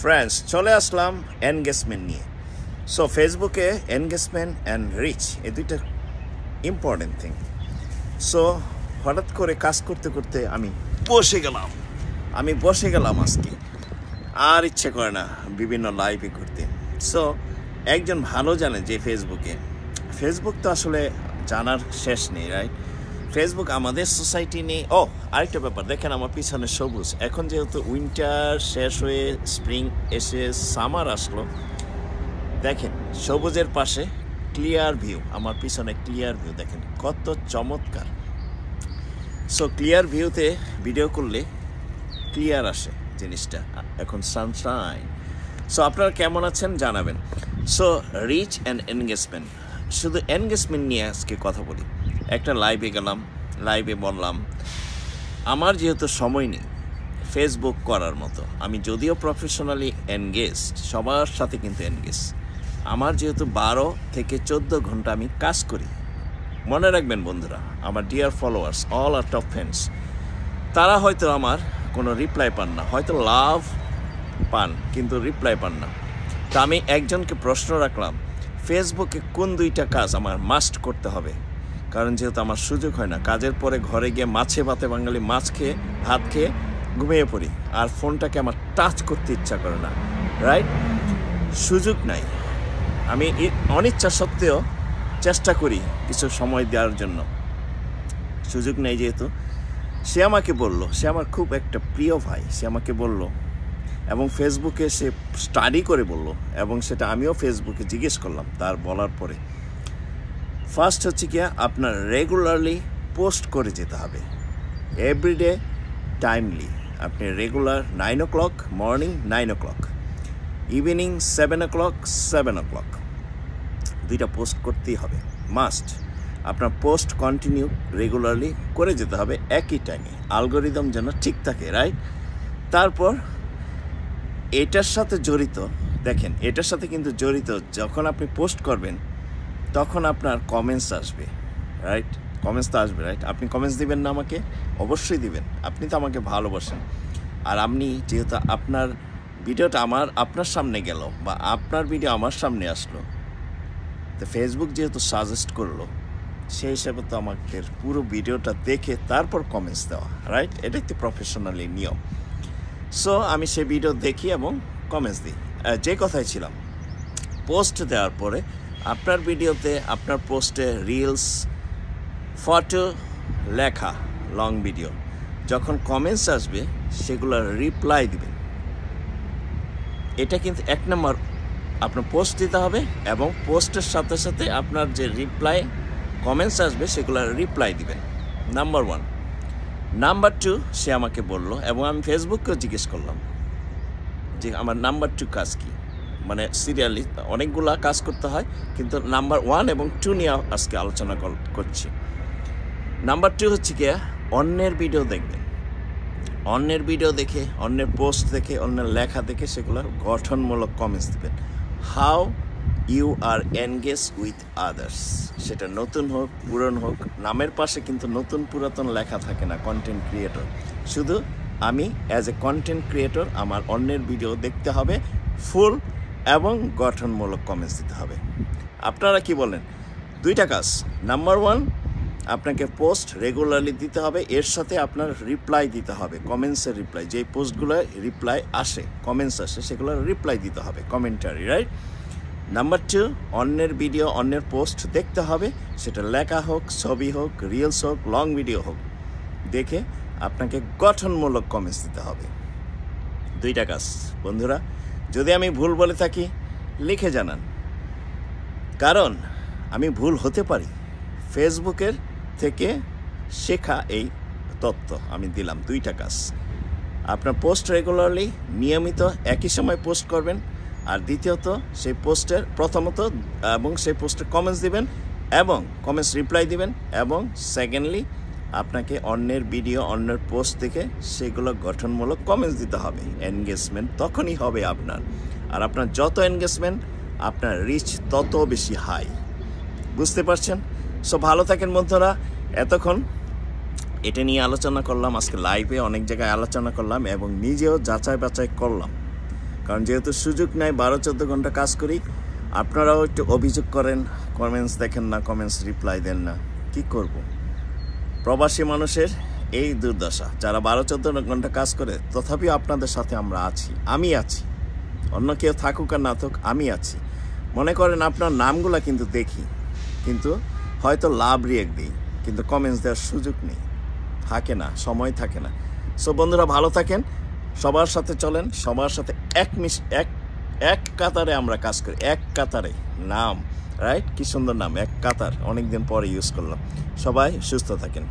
Friends, চলে আসলাম engagement নিয়ে। So ফেসবুকে এনগেজমেন্ট অ্যান্ড রিচ এই দুইটা ইম্পর্টেন্ট থিং। সো হঠাৎ করে কাজ করতে করতে আমি বসে গেলাম আজকে, আর ইচ্ছে করে না বিভিন্ন লাইভে করতে। সো একজন ভালো জানে যে ফেসবুক তো আসলে জানার শেষ নেই, রাইট? ফেসবুক আমাদের সোসাইটি নেই। আরেকটা ব্যাপার দেখেন, আমার পিছনে সবুজ। এখন যেহেতু উইন্টার শেষ হয়ে স্প্রিং এসে সামার আসলো, দেখেন সবুজের পাশে ক্লিয়ার ভিউ, আমার পিছনে ক্লিয়ার ভিউ দেখেন কত চমৎকার। সো ক্লিয়ার ভিউতে ভিডিও করলে ক্লিয়ার আসে জিনিসটা। এখন সানশাইন। সো আপনারা কেমন আছেন জানাবেন। সো রিচ অ্যান্ড এনগেজমেন্ট, শুধু এনগেজমেন্ট নিয়ে আজকে কথা বলি। একটা লাইভে বললাম আমার যেহেতু সময় নেই ফেসবুক করার মতো, আমি যদিও প্রফেশনালি এনগেজড, সবার সাথে কিন্তু এনগেজ, আমার যেহেতু 12 থেকে 14 ঘন্টা আমি কাজ করি। মনে রাখবেন বন্ধুরা, আমার ডিয়ার ফলোয়ার্স, অল আর টপ ফ্রেন্ডস, তারা হয়তো আমার কোনো রিপ্লাই পান না, হয়তো লাভ পান কিন্তু রিপ্লাই পান না। তা আমি একজনকে প্রশ্ন রাখলাম, ফেসবুকে কোন 2টা কাজ আমার মাস্ট করতে হবে? কারণ যেহেতু আমার সুযোগ হয় না, কাজের পরে ঘরে গিয়ে মাছে ভাতে বাঙালি মাছ খেয়ে ভাত খেয়ে ঘুমিয়ে পড়ি, আর ফোনটাকে আমার টাচ করতে ইচ্ছা করে না, রাইট? সুযোগ নাই। আমি অনিচ্ছা সত্ত্বেও চেষ্টা করি কিছু সময় দেওয়ার জন্য, সুযোগ নেই যেহেতু। সে আমাকে বলল, সে আমার খুব একটা প্রিয় ভাই, সে আমাকে বলল এবং ফেসবুকে সে স্টাডি করে বলল, এবং সেটা আমিও ফেসবুকে জিজ্ঞেস করলাম তার বলার পরে। ফার্স্ট হচ্ছে কি, আপনার রেগুলারলি পোস্ট করে যেতে হবে, এভরিডে টাইমলি। আপনি regular 9 o'clock morning, 9 o'clock evening, 7 o'clock 7 o'clock 2টা পোস্ট করতেই হবে, মাস্ট। আপনার পোস্ট কন্টিনিউ রেগুলারলি করে যেতে হবে একই টাইমে, অ্যালগরিদম যেন ঠিক থাকে, রাইট? তারপর এটার সাথে জড়িত, দেখেন এটার সাথে কিন্তু জড়িত, যখন আপনি পোস্ট করবেন তখন আপনার কমেন্টস আসবে, রাইট? কমেন্টস তো আসবে, রাইট? আপনি কমেন্টস দিবেন না আমাকে? অবশ্যই দিবেন, আপনি তো আমাকে ভালোবাসেন। আর আপনি যেহেতু আপনার ভিডিওটা আপনার সামনে গেল, বা আপনার ভিডিও আমার সামনে আসলো, তো ফেসবুক যেহেতু সাজেস্ট করলো, সেই হিসাবে তো আমাকে পুরো ভিডিওটা দেখে তারপর কমেন্টস দেওয়া, রাইট? এটা একটি প্রফেশনালি নিয়ম। সো আমি সেই ভিডিও দেখি এবং কমেন্টস দিই। যে কথায় ছিলাম, পোস্ট দেওয়ার পরে আপনার ভিডিওতে, আপনার পোস্টে রিলস, ফটো, লেখা, লং ভিডিও, যখন কমেন্টস আসবে সেগুলোর রিপ্লাই দিবেন। এটা কিন্তু 1 নম্বর, আপনার পোস্ট দিতে হবে এবং পোস্টের সাথে সাথে আপনার যে কমেন্টস আসবে সেগুলোর রিপ্লাই দিবেন, নাম্বার 1। নাম্বার 2, সে আমাকে বলল এবং আমি ফেসবুককেও জিজ্ঞেস করলাম যে আমার নাম্বার 2 কাজ কী। মানে সিরিয়ালি অনেকগুলা কাজ করতে হয়, কিন্তু নাম্বার 1 এবং 2 নিয়ে আজকে আলোচনা করছি। নাম্বার 2 হচ্ছে কি, অন্যের ভিডিও দেখবেন, অন্যের ভিডিও দেখে, অন্যের পোস্ট দেখে, অন্যের লেখা দেখে সেগুলো গঠনমূলক কমেন্টস দেবেন। How you are engage with others, সেটা নতুন হোক পুরনো হোক, নামের পাশে কিন্তু নতুন পুরাতন লেখা থাকে না। কন্টেন্ট ক্রিয়েটর, শুধু আমি অ্যাজ এ কন্টেন্ট ক্রিয়েটর আমার অন্যের ভিডিও দেখতে হবে ফুল এবং গঠনমূলক কমেন্টস দিতে হবে। আপনারা কি বলেন? 2টা কাজ। নাম্বার 1, আপনাকে পোস্ট রেগুলারলি দিতে হবে, এর সাথে আপনার রিপ্লাই দিতে হবে, কমেন্টসের রিপ্লাই। যেই পোস্টগুলো রিপ্লাই আসে, কমেন্টস আসে, সেগুলো রিপ্লাই দিতে হবে, কমেন্টারি, রাইট? নাম্বার 2, অন্যের ভিডিও, অন্যের পোস্ট দেখতে হবে, সেটা লেখা হোক, ছবি হোক, রিলস হোক, লং ভিডিও হোক, দেখে আপনাকে গঠনমূলক কমেন্টস দিতে হবে। 2টা কাজ বন্ধুরা। যদি আমি ভুল বলে থাকি লিখে জানান, কারণ আমি ভুল হতে পারি। ফেসবুকের থেকে শেখা এই তথ্য আমি দিলাম। 2টা কাজ, আপনার পোস্ট রেগুলারলি নিয়মিত একই সময় পোস্ট করবেন, আর দ্বিতীয়ত সেই পোস্টের প্রথমত এবং সেই পোস্টের কমেন্টস দিবেন এবং কমেন্টস রিপ্লাই দিবেন, এবং সেকেন্ডলি আপনাকে অন্যের ভিডিও, অন্যের পোস্ট দেখে সেগুলো গঠনমূলক কমেন্টস দিতে হবে। এনগেজমেন্ট তখনই হবে আপনার, আর আপনার যত এনগেজমেন্ট আপনার রিচ তত বেশি হাই। বুঝতে পারছেন? সো ভালো থাকেন বন্ধুরা। এতক্ষণ এটা নিয়ে আলোচনা করলাম, আজকে লাইভে অনেক জায়গায় আলোচনা করলাম এবং নিজেও যাচাই বাছাই করলাম, কারণ যেহেতু সুযোগ নাই, 12-14 ঘন্টা কাজ করি। আপনারাও একটু অভিযোগ করেন, কমেন্টস দেখেন না, কমেন্টস রিপ্লাই দেন না, কি করব? প্রবাসী মানুষের এই দুর্দশা, যারা 12-14 ঘন্টা কাজ করে, তথাপিও আপনাদের সাথে আমরা আছি, আমি আছি, অন্য কেউ থাকুক আর না থাকুক, আমি আছি। মনে করেন আপনার নামগুলা কিন্তু দেখি, কিন্তু হয়তো লাভ রিয়েক্ট দিই, কিন্তু কমেন্টস দেওয়ার সুযোগ নেই, থাকে না, সময় থাকে না। সো বন্ধুরা, ভালো থাকেন, সবার সাথে চলেন, সবার সাথে এক কাতারে আমরা কাজ করি, এক কাতারে। নাম রাইট, কি সুন্দর নাম, এক কাতার, অনেকদিন পরে ইউজ করলাম। সবাই সুস্থ থাকেন।